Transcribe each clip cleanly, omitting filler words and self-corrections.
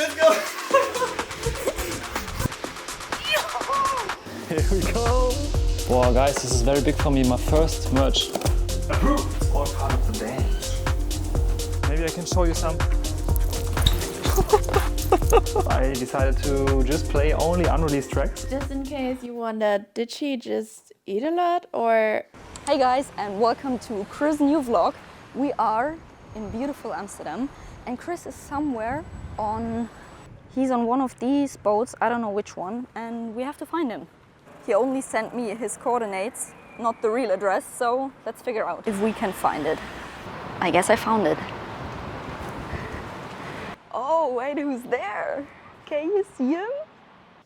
let's go! Here we go! Wow, guys, this is very big for me. My first merch. Approved! It's all part of the dance. Maybe I can show you some. I decided to just play only unreleased tracks. Just in case you wonder, did she just eat a lot or? Hey guys, and welcome to Chris' new vlog. We are in beautiful Amsterdam and Chris is somewhere he's on one of these boats, I don't know which one, and we have to find him. He only sent me his coordinates, not the real address, so let's figure out if we can find it. I guess I found it. Oh, wait, who's there? Can you see him?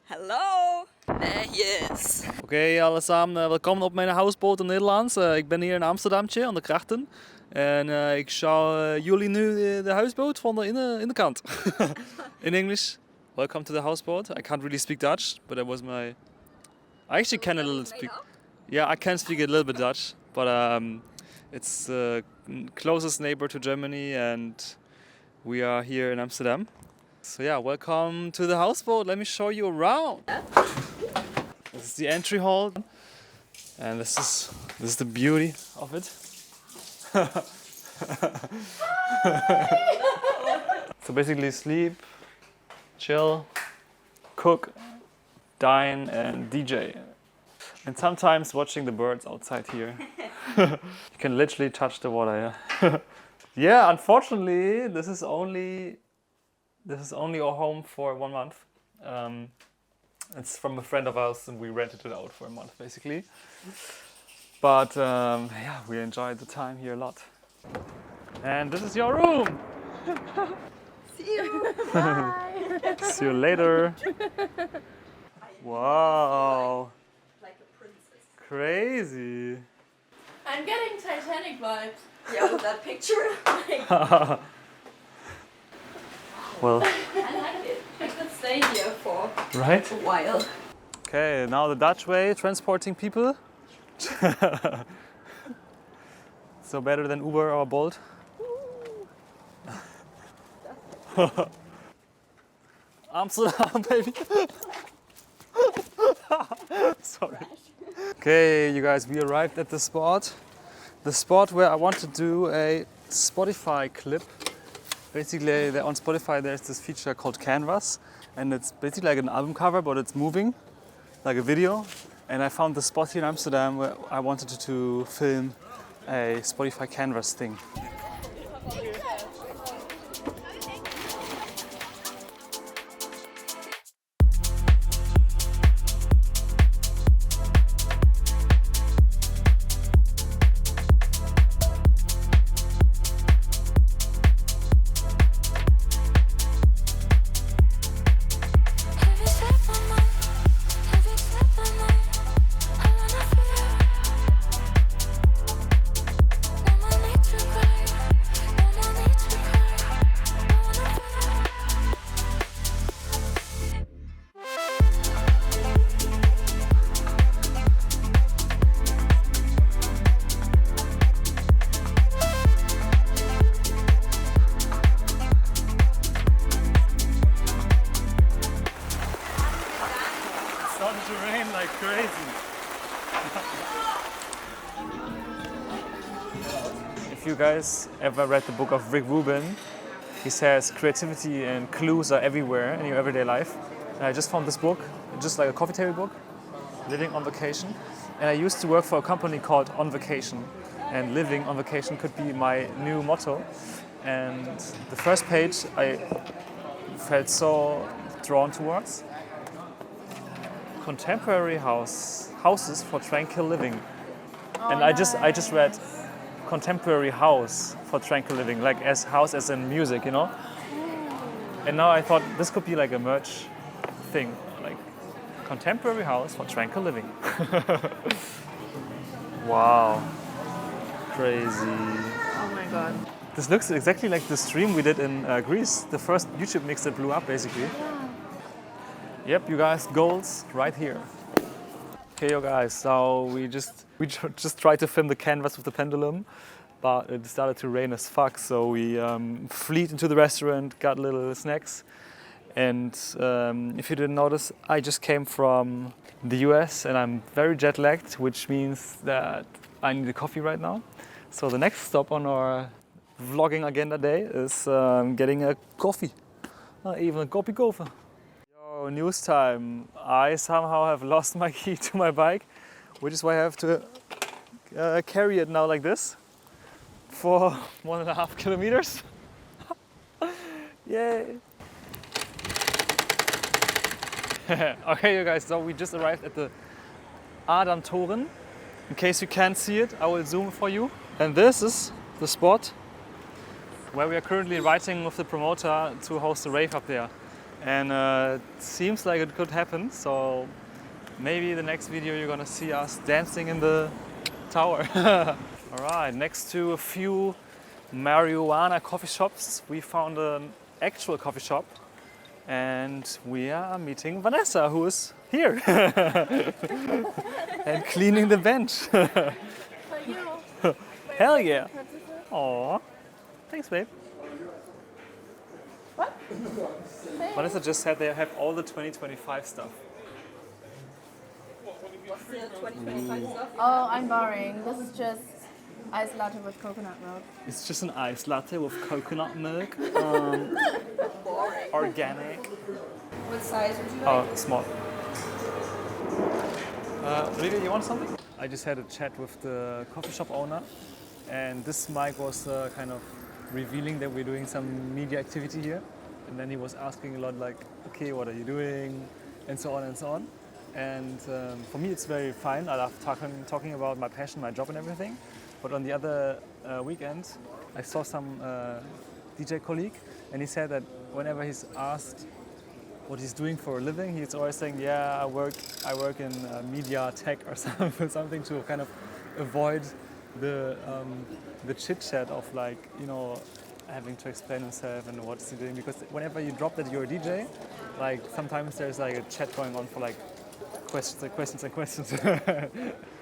Hello! There he is. Oké, alle samen, welkom op mijn houseboat in Nederland. Ik ben hier in Amsterdamtje aan de krachten. En ik show jullie nu de houseboat van de in de kant. In English, welcome to the houseboat. I can't really speak Dutch, but that was my... I actually can a little speak... Yeah, I can speak a little bit Dutch, but it's the closest neighbor to Germany and we are here in Amsterdam. So yeah, welcome to the houseboat. Let me show you around. This is the entry hall, and this is the beauty of it. So basically, sleep, chill, cook, dine, and DJ, and sometimes watching the birds outside here. You can literally touch the water. Yeah. Yeah. Unfortunately, this is only our home for 1 month. It's from a friend of ours and we rented it out for a month basically. But yeah, we enjoyed the time here a lot. And this is your room! See you! Bye! See you later! Wow! Like a princess. Crazy! I'm getting Titanic vibes. Yeah, with that picture. Well, I like it. I could stay here for right? a while. Okay, now the Dutch way, transporting people. So better than Uber or Bolt. Amsterdam, baby. Sorry. Okay, you guys, we arrived at the spot. The spot where I want to do a Spotify clip. Basically, on Spotify there's this feature called Canvas, and it's basically like an album cover, but it's moving, like a video. And I found the spot here in Amsterdam where I wanted to film a Spotify Canvas thing. Like crazy. If you guys ever read the book of Rick Rubin, he says creativity and clues are everywhere in your everyday life. And I just found this book, just like a coffee table book, Living on Vacation. And I used to work for a company called On Vacation. And living on vacation could be my new motto. And the first page I felt so drawn towards. Contemporary houses for tranquil living. And I just read contemporary house for tranquil living, like as house as in music, you know? And now I thought this could be like a merch thing, like contemporary house for tranquil living. Wow. Crazy. Oh my god. This looks exactly like the stream we did in Greece, the first YouTube mix that blew up basically. Yep, you guys, goals right here. Okay, you guys, so we just tried to film the canvas with the pendulum, but it started to rain as fuck, so we fleed into the restaurant, got little snacks, And if you didn't notice, I just came from the US and I'm very jet lagged, which means that I need a coffee right now. So the next stop on our vlogging agenda day is getting a coffee, even a kopi koffie. Yo, news time. I somehow have lost my key to my bike, which is why I have to carry it now like this for 1.5 kilometers. Yay! Okay, you guys, so we just arrived at the Adam Toren. In case you can't see it, I will zoom for you. And this is the spot where we are currently writing with the promoter to host a rave up there. And it seems like it could happen, so maybe the next video you're gonna see us dancing in the tower. Alright, next to a few marijuana coffee shops, we found an actual coffee shop. And we are meeting Vanessa, who is here and cleaning the bench. Hell yeah! Aw, thanks, babe. What? Vanessa just said they have all the 2025 stuff. What's the 2025 stuff? Oh, I'm boring. This is just iced latte with coconut milk. It's just an iced latte with coconut milk, organic. What size would you like? Oh, small. Lydia, you want something? I just had a chat with the coffee shop owner, and this mic was kind of revealing that we're doing some media activity here. And then he was asking a lot like, okay, what are you doing? And so on and so on. And for me, it's very fine. I love talking about my passion, my job and everything. But on the other weekend, I saw some DJ colleague, and he said that whenever he's asked what he's doing for a living, he's always saying, yeah, I work in media tech or something to kind of avoid the chit chat of like, you know, having to explain himself and what is he doing. Because whenever you drop that you're a DJ, like sometimes there's like a chat going on for like questions.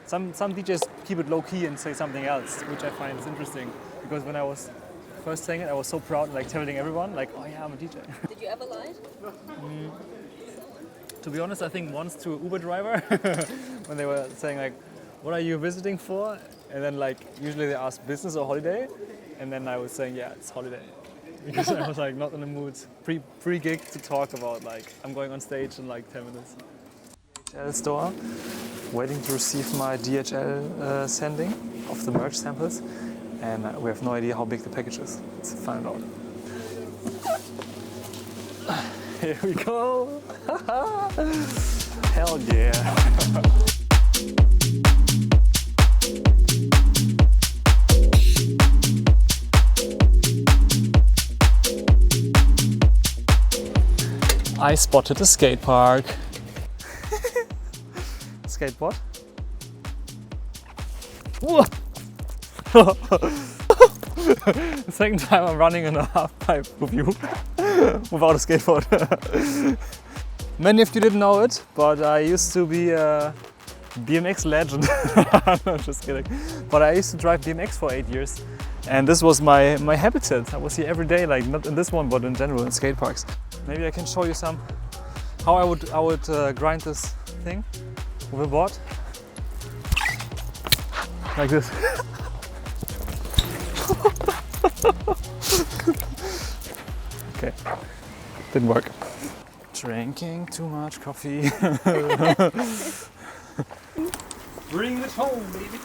Some DJs keep it low key and say something else, which I find is interesting. Because when I was first saying it, I was so proud, like telling everyone, like, oh yeah, I'm a DJ. Did you ever lie? To be honest, I think once to an Uber driver when they were saying like, what are you visiting for? And then like usually they ask business or holiday, and then I was saying, yeah, it's holiday. Because I was like not in the mood pre-gig to talk about like I'm going on stage in like 10 minutes. DHL store, waiting to receive my DHL sending of the merch samples, and we have no idea how big the package is. Let's find out. Here we go! Hell yeah! I spotted a skate park. Skateboard. The second time I'm running in a half pipe with you without a skateboard. Many of you didn't know it, but I used to be a BMX legend. No, just kidding. But I used to drive BMX for 8 years, and this was my habitat. I was here every day, like not in this one, but in general in skate parks. Maybe I can show you how I would grind this thing with a board, like this. Okay, didn't work. Drinking too much coffee. Bring it home, baby.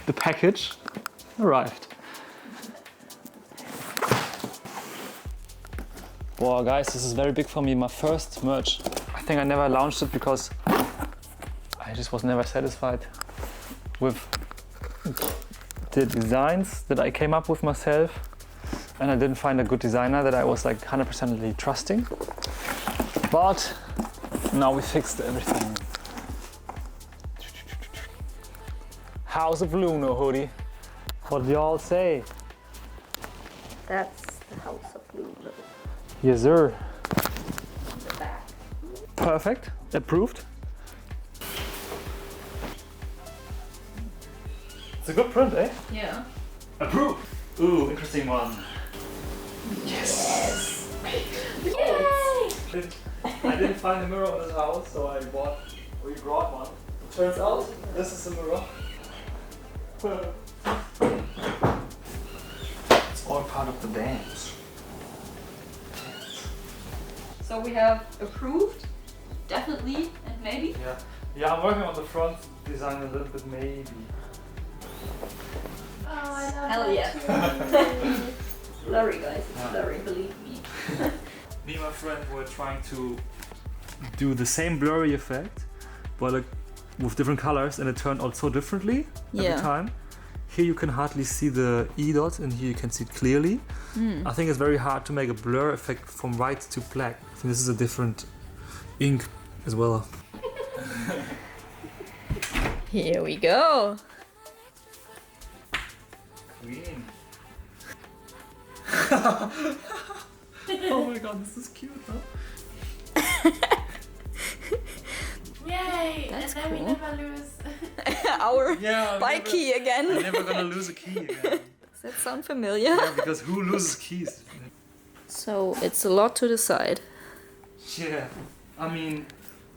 The package arrived. Wow, guys, this is very big for me. My first merch. I think I never launched it because I just was never satisfied with the designs that I came up with myself, and I didn't find a good designer that I was like 100% trusting. But now we fixed everything. House of Luno hoodie. What do y'all say? That's the House of Luno. Yes, sir. The back. Perfect. Approved. It's a good print, eh? Yeah. Approved! Ooh, interesting one. Yes! Yay! I didn't find a mirror in this house, so we brought one. Turns out, this is a mirror. It's all part of the dance. So we have approved, definitely, and maybe. Yeah, I'm working on the front design a little bit, maybe. Oh, I love Hell that yeah. too. Blurry, guys. It's Yeah. blurry, believe me. Me and my friend were trying to do the same blurry effect, but like with different colors, and it turned out so differently every time. Here you can hardly see the E dot, and here you can see it clearly. I think it's very hard to make a blur effect from white to black. I think this is a different ink as well. Here we go. Green. Oh my god, this is cute, huh? Yay! That's and then we cool. never lose. Our Yeah, bike key again. I'm never gonna lose a key again. Does that sound familiar? Yeah, because who loses keys? So it's a lot to decide. Yeah, I mean,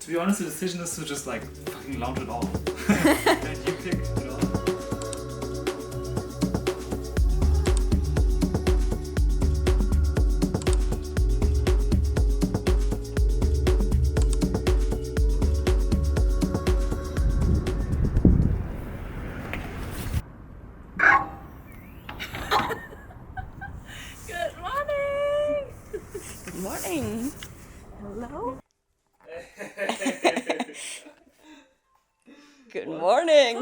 to be honest, the decision is to just like fucking launch it all. And you pick, you know. Good morning! Good morning. Hello. Good morning.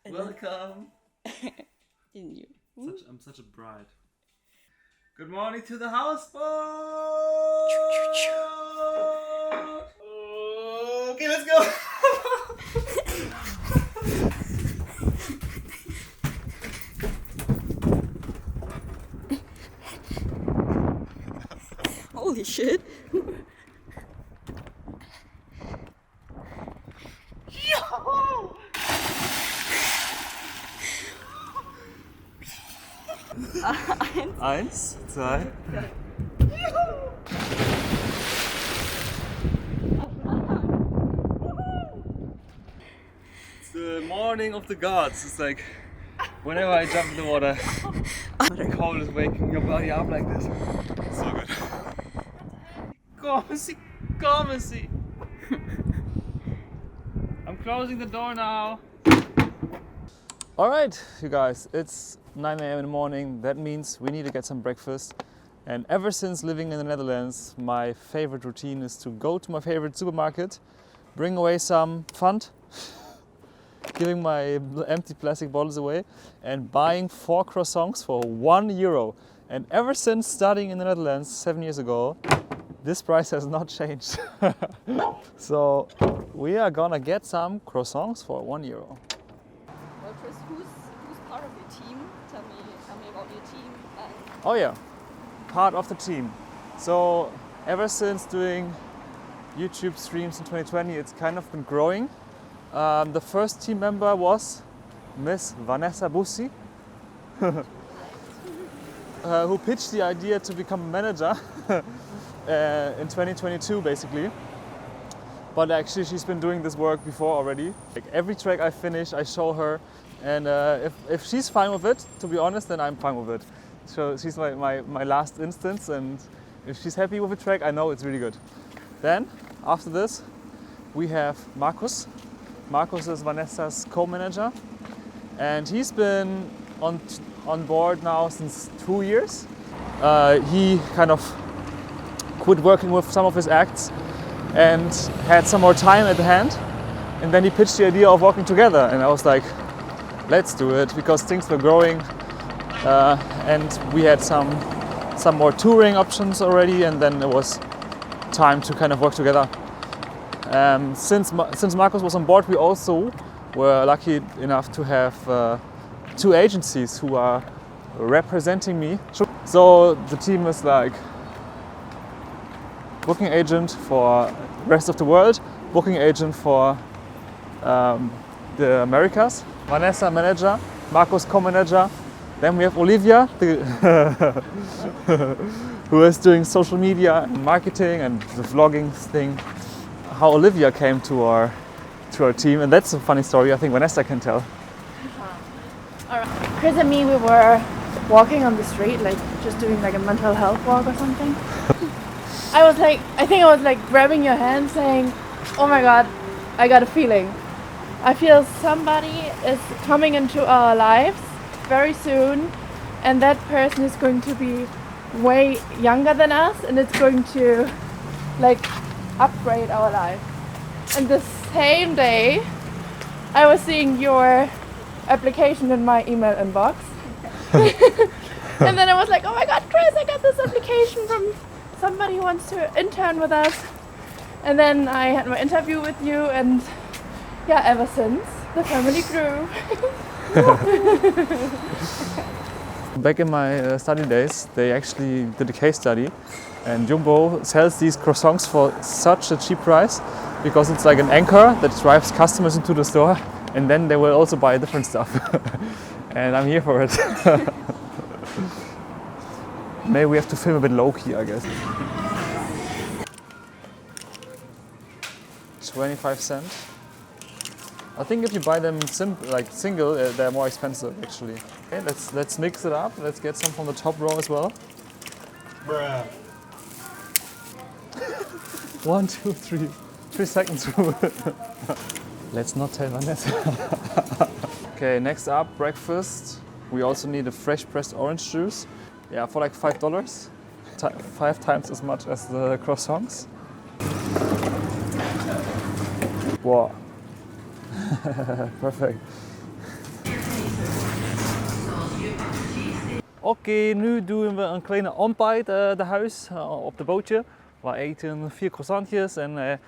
Welcome. I'm such a bride. Good morning to the houseboat. Okay, let's go. Holy shit. Eins, zwei. It's the morning of the gods. It's like whenever I jump in the water, the cold is waking your body up like this. So good. Come see. I'm closing the door now. Alright, you guys, it's 9 a.m. in the morning. That means we need to get some breakfast. And ever since living in the Netherlands, my favorite routine is to go to my favorite supermarket, bring away some fund, giving my empty plastic bottles away, and buying 4 croissants for €1. And ever since studying in the Netherlands 7 years ago, this price has not changed. So we are gonna get some croissants for €1. Well, Chris, who's part of your team? Tell me about your team. Oh yeah, part of the team. So ever since doing YouTube streams in 2020, it's kind of been growing. The first team member was Miss Vanessa Bussi, who pitched the idea to become a manager in 2022 basically. But actually she's been doing this work before already. Like every track I finish, I show her, and if she's fine with it, to be honest, then I'm fine with it. So she's my last instance, and if she's happy with the track, I know it's really good. Then, after this, we have Markus. Markus is Vanessa's co-manager, and he's been on board now since 2 years. He kind of quit working with some of his acts and had some more time at hand, and then he pitched the idea of working together, and I was like, let's do it, because things were growing, and we had some more touring options already, and then it was time to kind of work together. Since Markus was on board, we also were lucky enough to have 2 agencies who are representing me. So the team is like booking agent for rest of the world, booking agent for the Americas. Vanessa, manager. Marcos, co-manager. Then we have Olivia, who is doing social media and marketing and the vlogging thing. How Olivia came to our team, and that's a funny story. I think Vanessa can tell. Alright. Chris and me, we were walking on the street, like just doing like a mental health walk or something. I think I was like grabbing your hand saying, oh my god, I got a feeling. I feel somebody is coming into our lives very soon, and that person is going to be way younger than us, and it's going to like upgrade our life. And the same day I was seeing your application in my email inbox. And then I was like, oh my god, Chris, I got this application from somebody who wants to intern with us. And then I had my interview with you, and yeah, ever since the family grew. Back in my study days, they actually did a case study, and Jumbo sells these croissants for such a cheap price because it's like an anchor that drives customers into the store, and then they will also buy different stuff. And I'm here for it. Maybe we have to film a bit low-key, I guess. 25 cents. I think if you buy them single, they're more expensive actually. Okay, let's mix it up. Let's get some from the top row as well. Bruh. 1, 2, 3. 3 seconds rule. Let's not tell Vanessa. Okay, next up, breakfast. We also need a fresh pressed orange juice. Yeah, for like $5. 5 times as much as the croissants. Wow. Perfect. Oké, nu doen we een kleine ontbijt de huis op de bootje. We eten 4 croissantjes en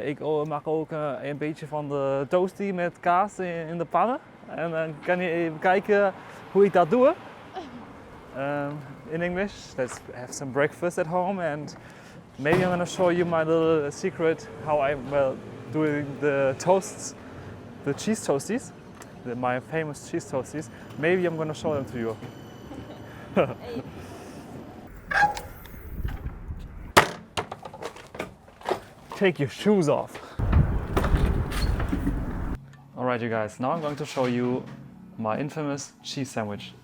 ik maak ook een beetje van de toastie met kaas in de pannen. En dan kan je even kijken hoe ik dat doe. In English, let's have some breakfast at home, and maybe I'm gonna show you my little secret how I'm doing the toasts, the cheese toasties, my famous cheese toasties. Maybe I'm gonna show them to you. Take your shoes off. Alright you guys, now I'm going to show you my infamous cheese sandwich.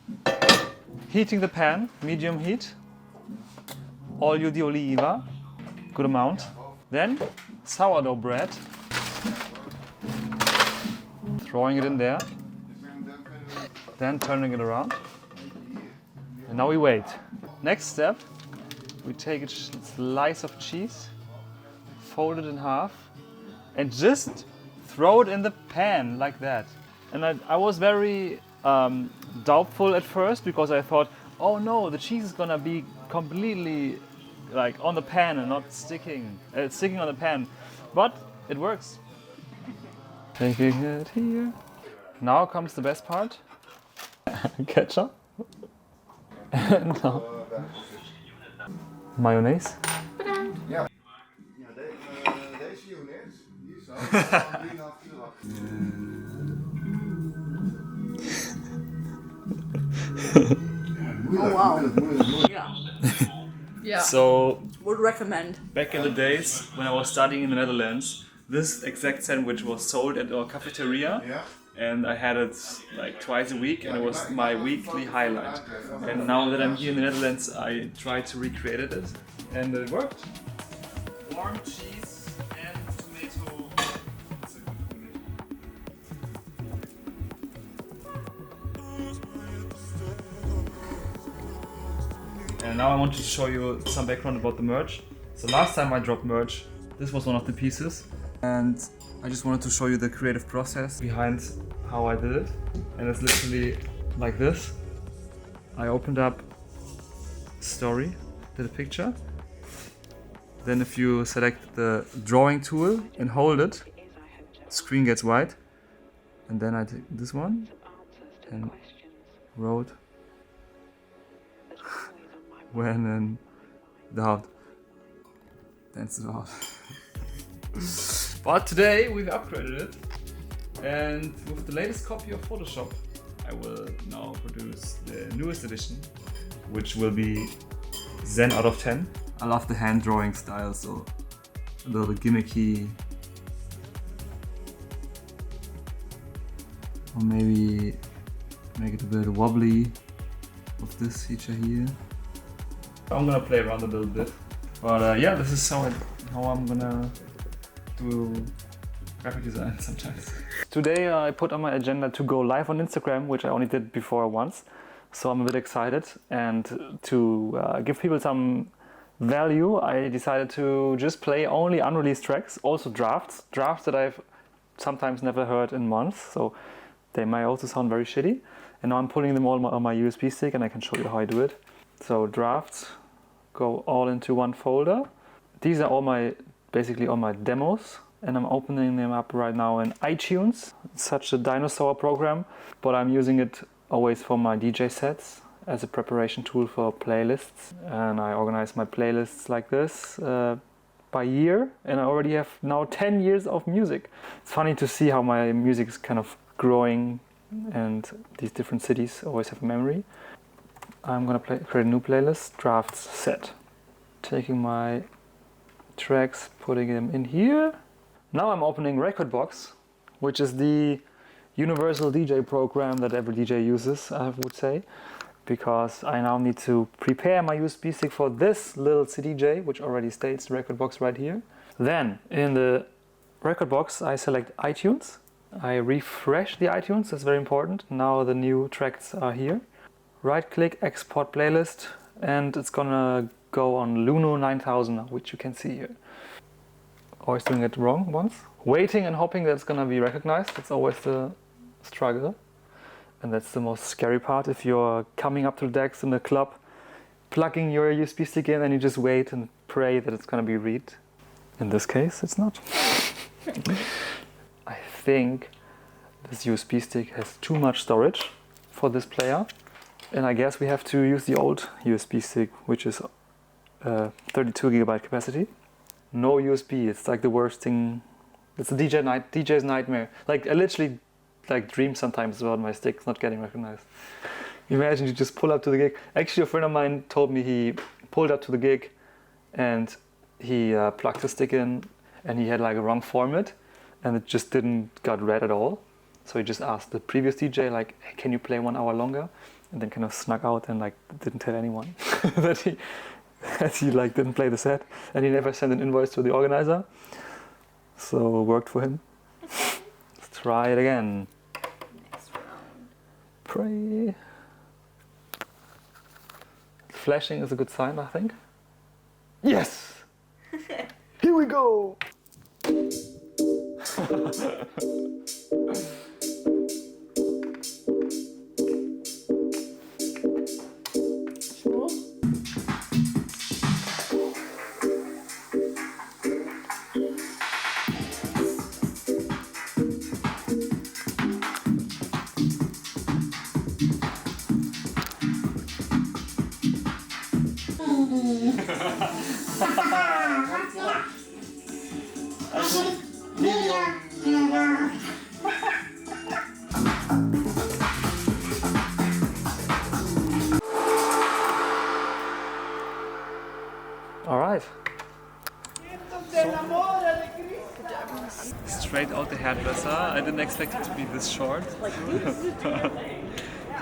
Heating the pan, medium heat, olio di oliva, good amount. Then sourdough bread, throwing it in there, then turning it around. And now we wait. Next step, we take a slice of cheese, fold it in half, and just throw it in the pan like that. And I was very doubtful at first because I thought, oh no, the cheese is gonna be completely like on the pan and not sticking on the pan. But it works. Taking it here. Now comes the best part. Ketchup. And now mayonnaise. Ja. Deze unit, hier zo, 3,5 kilo. Oh wow. Yeah. Yeah. So Would recommend. back in the days when I was studying in the Netherlands, this exact sandwich was sold at our cafeteria. Ja. And I had it like twice a week, and it was my weekly highlight. And now that I'm here in the Netherlands, I tried to recreate it, and it worked. Warm cheese and tomato. That's a good combination. And now I want to show you some background about the merch. So last time I dropped merch, this was one of the pieces. And I just wanted to show you the creative process behind how I did it. And it's literally like this. I opened up story, did a picture. Then if you select the drawing tool and hold it, screen gets white. And then I take this one and wrote when in doubt. That's about. But today we've upgraded it And with the latest copy of Photoshop, I will now produce the newest edition, which will be Zen out of 10. I love the hand drawing style, so a little gimmicky. Or maybe make it a bit wobbly with this feature here. I'm gonna play around a little bit. But yeah, this is how I'm gonna do graphic design sometimes. Today I put on my agenda to go live on Instagram, which I only did before once. So I'm a bit excited, and to give people some value, I decided to just play only unreleased tracks, also drafts that I've sometimes never heard in months, so they might also sound very shitty. And now I'm putting them all on my USB stick, and I can show you how I do it. So drafts go all into one folder. These are basically all my demos, and I'm opening them up right now in iTunes. It's such a dinosaur program, but I'm using it always for my DJ sets as a preparation tool for playlists. And I organize my playlists like this by year, and I already have now 10 years of music. It's funny to see how my music is kind of growing, and these different cities always have a memory. I'm gonna create a new playlist, drafts set. Taking my tracks, putting them in here. Now I'm opening Rekordbox, which is the universal DJ program that every DJ uses, I would say, because I now need to prepare my USB stick for this little CDJ, which already states Rekordbox right here. Then in the Rekordbox, I select iTunes. I refresh the iTunes, that's very important. Now the new tracks are here. Right click, export playlist, and it's gonna go on Luno 9000, which you can see here. Always doing it wrong once. Waiting and hoping that it's gonna be recognized, that's always the struggle. And that's the most scary part, if you're coming up to the decks in the club, plugging your USB stick in, and you just wait and pray that it's gonna be read. In this case, it's not. I think this USB stick has too much storage for this player. And I guess we have to use the old USB stick, which is 32 GB capacity. No USB, it's like the worst thing. It's a DJ's nightmare. Like I literally dream sometimes about my sticks not getting recognized. Imagine you just pull up to the gig. Actually, a friend of mine told me he pulled up to the gig and he plugged the stick in, and he had like a wrong format, and it just didn't got read at all. So he just asked the previous DJ like, hey, can you play 1 hour longer? And then kind of snuck out and like didn't tell anyone that he like didn't play the set, and he never sent an invoice to the organizer. So it worked for him. Let's try it again. Next round. Pray. Flashing is a good sign, I think. Yes! Here we go! All right. Straight out the hairdresser. I didn't expect it to be this short.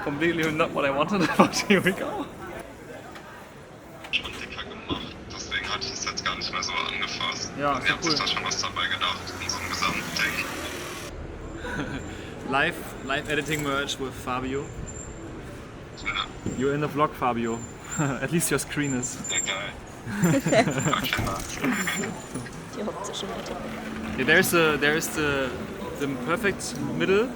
Completely not what I wanted, but here we go. Schon dicker gemacht, deswegen hatte ich es jetzt gar nicht mehr so angefasst. Ja, Ihr habt sich da schon was dabei gedacht in so einem Gesamtding. Live editing merch with Fabio. Ja, You're in the vlog, Fabio. At least your screen is. sehr geil. Okay. Die optische Mitte. Yeah, there's the perfect middle,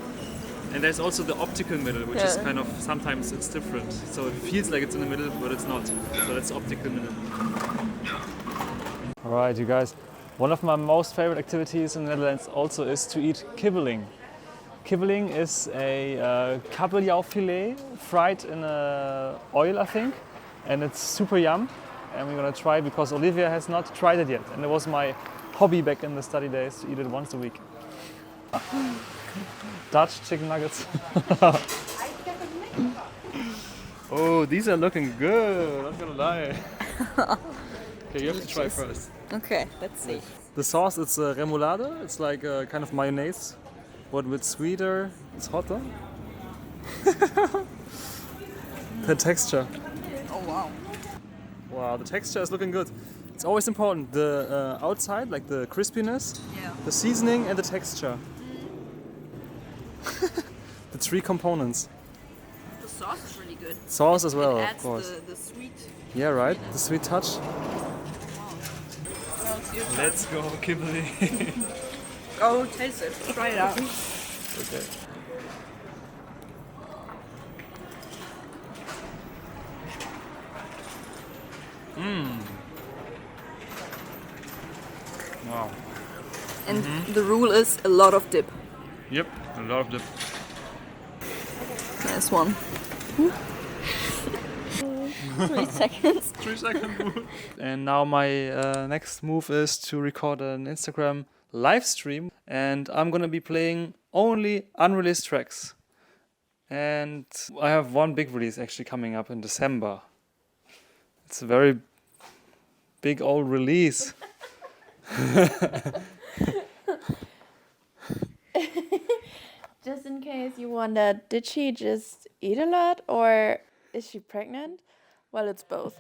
and there's also the optical middle, which is kind of, sometimes it's different. So it feels like it's in the middle, but it's not. So that's optical middle. Alright, you guys. One of my most favorite activities in the Netherlands also is to eat kibbeling. Kibbeling is a kabeljauwfilet fried in oil, I think, and it's super yum. And we're gonna try because Olivia has not tried it yet, and it was my hobby back in the study days to eat it once a week. Dutch chicken nuggets. Oh, these are looking good. Not gonna lie. Okay, you have to try first. Okay, let's see. The sauce is remoulade. It's like a kind of mayonnaise, but with sweeter. It's hotter. The texture. Oh wow. Wow, the texture is looking good. It's always important. The outside, like the crispiness, the seasoning, and the texture. The three components. The sauce is really good. Sauce as well, It of adds course. the sweet. Yeah, right. The sweet touch. Well, it's your turn. Let's go, Kimberly. Go taste it. Try it out. Okay. Wow. And the rule is a lot of dip. Yep, a lot of dip. Nice one. 3 seconds. 3 seconds. And now my next move is to record an Instagram live stream, and I'm gonna be playing only unreleased tracks. And I have one big release actually coming up in December. It's a very big old release. Just in case you wonder, did she just eat a lot or is she pregnant? Well, it's both.